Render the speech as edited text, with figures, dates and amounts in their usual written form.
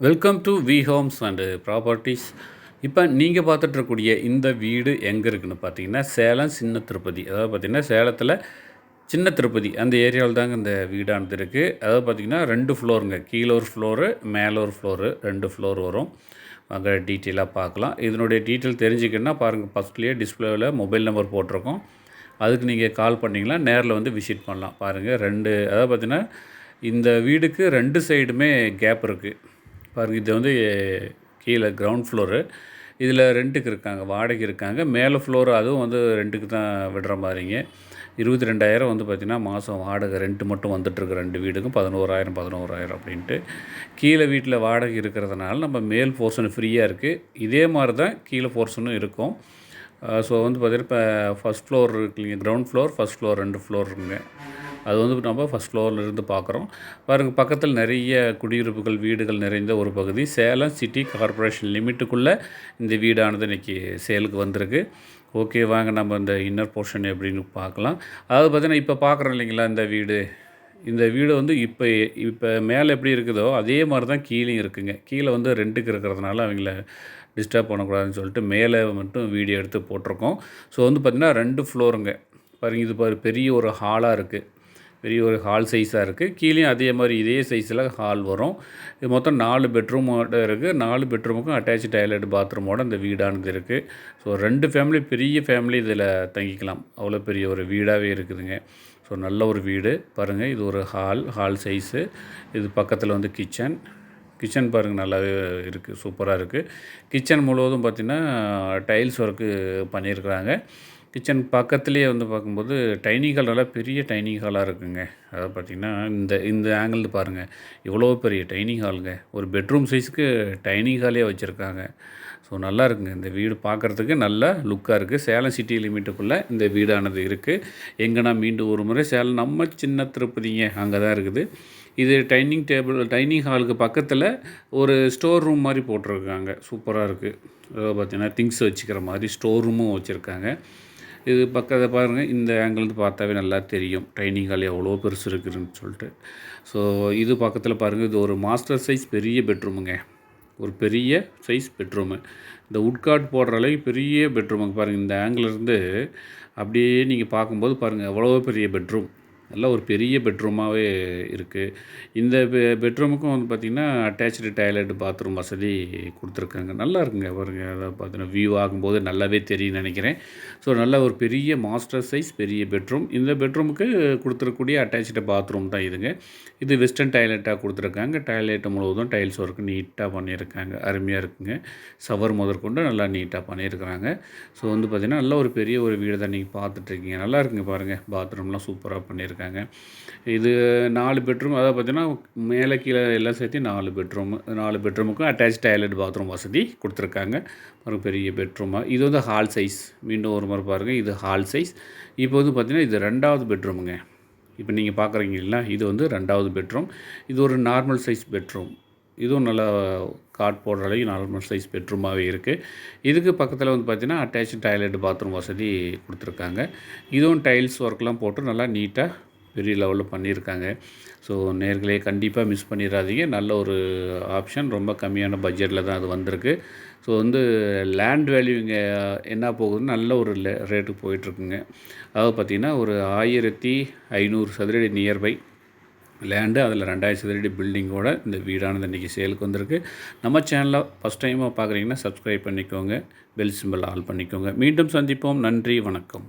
Welcome to V Homes and Properties. இப்போ நீங்கள் பார்த்துட்ருக்கக்கூடிய இந்த வீடு எங்கே இருக்குதுன்னு பார்த்தீங்கன்னா, சேலம் சின்ன திருப்பதி. அதாவது பார்த்திங்கன்னா சேலத்தில் சின்ன திருப்பதி அந்த ஏரியாவில் தாங்க இந்த வீடானது இருக்குது. அதாவது பார்த்திங்கன்னா 2 ஃப்ளோருங்க. கீழே ஒரு ஃப்ளோரு, மேலே ஒரு ஃப்ளோரு, 2 ஃப்ளோர் வரும். அங்கே டீட்டெயிலாக பார்க்கலாம். இதனுடைய டீட்டெயில் தெரிஞ்சுக்கணுன்னா பாருங்கள், ஃபஸ்ட்லேயே டிஸ்பிளேவில் மொபைல் நம்பர் போட்டிருக்கோம். அதுக்கு நீங்கள் கால் பண்ணிங்கன்னா நேரில் வந்து விசிட் பண்ணலாம். பாருங்கள், அதாவது பார்த்திங்கன்னா இந்த வீடுக்கு 2 சைடுமே கேப் இருக்குது. பாருங்கள், இது வந்து கீழே கிரவுண்ட் ஃப்ளோரு. இதில் ரெண்ட்டுக்கு இருக்காங்க, வாடகை இருக்காங்க. மேலே ஃப்ளோரு அதுவும் வந்து ரெண்ட்டுக்கு தான் விடுற மாதிரிங்க. 22,000 வந்து பார்த்திங்கன்னா மாதம் வாடகை ரெண்ட்டு மட்டும் வந்துட்டுருக்கு. 2 வீடுக்கும் 11,000 அப்படின்ட்டு. கீழே வீட்டில் வாடகை இருக்கிறதுனால நம்ம மேல் போர்ஷன் ஃப்ரீயாக இருக்குது. இதே மாதிரி தான் கீழே போர்ஷனும் இருக்கும். ஸோ வந்து பார்த்திங்கன்னா இப்போ ஃபஸ்ட் ஃப்ளோர் இருக்கு இல்லைங்க, ground floor, first floor 2 floor இருக்குங்க. அது வந்து நம்ம ஃபஸ்ட் ஃப்ளோர்லேருந்து பார்க்குறோம். பாருங்கள், பக்கத்தில் நிறைய குடியிருப்புகள், வீடுகள் நிறைந்த ஒரு பகுதி. சேலம் சிட்டி கார்ப்பரேஷன் லிமிட்டுக்குள்ளே இந்த வீடானது இன்றைக்கி சேலுக்கு வந்திருக்கு. ஓகே, வாங்க நம்ம இந்த இன்னர் போர்ஷன் எப்படின்னு பார்க்கலாம். அதாவது பார்த்திங்கன்னா இப்போ பார்க்குறோம் இல்லைங்களா, இந்த வீடு வந்து இப்போ மேலே எப்படி இருக்குதோ அதே மாதிரி தான் கீழேயும் இருக்குங்க. கீழே வந்து ரெண்ட்டுக்கு இருக்கிறதுனால அவங்கள டிஸ்டர்ப் பண்ணக்கூடாதுன்னு சொல்லிட்டு மேலே மட்டும் வீடியோ எடுத்து போட்டிருக்கோம். ஸோ வந்து பார்த்திங்கன்னா 2 ஃப்ளோருங்க. பாருங்கள், இது பெரிய ஒரு ஹாலாக இருக்குது. பெரிய ஒரு ஹால் சைஸாக இருக்குது. கீழேயும் அதே மாதிரி இதே சைஸில் ஹால் வரும். இது மொத்தம் 4 பெட்ரூமோட இருக்குது. 4 பெட்ரூமுக்கும் அட்டாச்சு டாய்லெட் பாத்ரூமோட இந்த வீடானது இருக்குது. ஸோ 2 ஃபேமிலி, பெரிய ஃபேமிலி இதில் தங்கிக்கலாம். அவ்வளோ பெரிய ஒரு வீடாகவே இருக்குதுங்க. ஸோ நல்ல ஒரு வீடு பாருங்கள். இது ஒரு ஹால் சைஸு. இது பக்கத்தில் வந்து கிச்சன் பாருங்கள், நல்லாவே இருக்குது, சூப்பராக இருக்குது. கிச்சன் முழுவதும் பார்த்திங்கன்னா டைல்ஸ் ஒர்க்கு பண்ணியிருக்கிறாங்க. கிச்சன் பக்கத்துலேயே வந்து பார்க்கும்போது டைனிங் ஹால், நல்லா பெரிய டைனிங் ஹாலாக இருக்குங்க. அதாவது பார்த்திங்கன்னா இந்த ஆங்கிள் பாருங்கள், இவ்வளோ பெரிய டைனிங் ஹாலுங்க. ஒரு பெட்ரூம் சைஸுக்கு டைனிங் ஹாலே வச்சுருக்காங்க. ஸோ நல்லா இருக்குங்க. இந்த வீடு பார்க்குறதுக்கு நல்ல லுக்காக இருக்குது. சேலம் சிட்டி லிமிட்டுக்குள்ளே இந்த வீடானது இருக்குது. எங்கன்னா மீண்டும் ஒரு முறை சேலம் நம்ம சின்ன திருப்பதிங்க, அங்கே தான் இருக்குது. இது டைனிங் ஹாலுக்கு பக்கத்தில் ஒரு ஸ்டோர் ரூம் மாதிரி போட்டிருக்காங்க. சூப்பராக இருக்குது. அதாவது பார்த்திங்கன்னா திங்ஸ் வச்சுக்கிற மாதிரி ஸ்டோர் ரூமும் வச்சுருக்காங்க. இது பக்கத்தில் பாருங்கள், இந்த ஆங்கிள்ந்து பார்த்தாவே நல்லா தெரியும் டைனிங் ஹால் எவ்வளோ பெருசு இருக்குதுன்னு சொல்லிட்டு. ஸோ இது பக்கத்தில் பாருங்கள், இது ஒரு மாஸ்டர் சைஸ் பெரிய பெட்ரூமுங்க. ஒரு பெரிய சைஸ் பெட்ரூமு. இந்த உட்காட் போடுற அளவுக்கு பெரிய பெட்ரூமுங்க. பாருங்கள், இந்த ஆங்கிளிருந்து அப்படியே நீங்கள் பார்க்கும்போது பாருங்கள் எவ்வளோ பெரிய பெட்ரூம். நல்லா ஒரு பெரிய பெட்ரூமாகவே இருக்குது. இந்த பெட்ரூமுக்கும் வந்து பார்த்திங்கன்னா அட்டாச்சு டாய்லெட் பாத்ரூம் வசதி கொடுத்துருக்காங்க. நல்லா இருக்குங்க. பாருங்கள், அதை பார்த்தீங்கன்னா வியூ ஆகும்போது நல்லாவே தெரியும்னு நினைக்கிறேன். ஸோ நல்ல ஒரு பெரிய மாஸ்டர் சைஸ் பெரிய பெட்ரூம். இந்த பெட்ரூமுக்கு கொடுத்துருக்கக்கூடிய அட்டாச்சு பாத்ரூம் தான் இதுங்க. இது வெஸ்டர்ன் டாய்லெட்டாக கொடுத்துருக்காங்க. டாய்லெட் முழுவதும் டைல்ஸ் ஒர்க்கு நீட்டாக பண்ணியிருக்காங்க. அருமையாக இருக்குங்க. ஷவர் முதற்கொண்டு நல்லா நீட்டாக பண்ணியிருக்கிறாங்க. ஸோ வந்து பார்த்திங்கன்னா நல்ல ஒரு பெரிய ஒரு வீடு தான் நீங்கள் பார்த்துட்ருக்கீங்க. நல்லா இருக்குங்க. பாருங்கள், பாத்ரூம்லாம் சூப்பராக பண்ணியிருக்காங்க. இது 4 பெட்ரூம். அதாவது பார்த்திங்கன்னா மேலே கீழே எல்லாம் சேர்த்து 4 பெட்ரூமு. 4 பெட்ரூமுக்கும் அட்டாச் டாய்லெட் பாத்ரூம் வசதி கொடுத்துருக்காங்க. ஒரு பெரிய பெட்ரூமாக. இது வந்து ஹால் சைஸ். மீண்டும் ஒரு முறை பாருங்கள், இது ஹால் சைஸ். இப்போ வந்து பார்த்திங்கன்னா இது 2வது பெட்ரூமுங்க. இப்போ நீங்கள் பார்க்குறீங்களா, இது வந்து 2வது பெட்ரூம். இது ஒரு நார்மல் சைஸ் பெட்ரூம். இதுவும் நல்லா காட் போடுற அளவுக்கு நார்மல் சைஸ் பெட்ரூமாகவே இருக்குது. இதுக்கு பக்கத்தில் வந்து பார்த்திங்கன்னா அட்டாச் டாய்லெட் பாத்ரூம் வசதி கொடுத்துருக்காங்க. இதுவும் டைல்ஸ் ஒர்க்லாம் போட்டு நல்லா நீட்டாக பெரிய லெவலில் பண்ணியிருக்காங்க. ஸோ நேர்களே, கண்டிப்பாக மிஸ் பண்ணிடாதீங்க. நல்ல ஒரு ஆப்ஷன். ரொம்ப கம்மியான பட்ஜெட்டில் தான் அது வந்திருக்கு. ஸோ வந்து லேண்ட் வேல்யூ இங்கே என்ன போகுதுன்னு நல்ல ஒரு ரேட்டுக்கு போயிட்டுருக்குங்க. அதாவது பார்த்திங்கன்னா ஒரு 1500 சதுரடி நியர்பை லேண்டு, அதில் 2000 சதுரடி பில்டிங்கோட இந்த வீடானது இன்றைக்கி சேலுக்கு வந்திருக்கு. நம்ம சேனலில் ஃபஸ்ட் டைமாக பார்க்குறீங்கன்னா சப்ஸ்கிரைப் பண்ணிக்கோங்க. பெல் சிம்பிள் ஆல் பண்ணிக்கோங்க. மீண்டும் சந்திப்போம். நன்றி, வணக்கம்.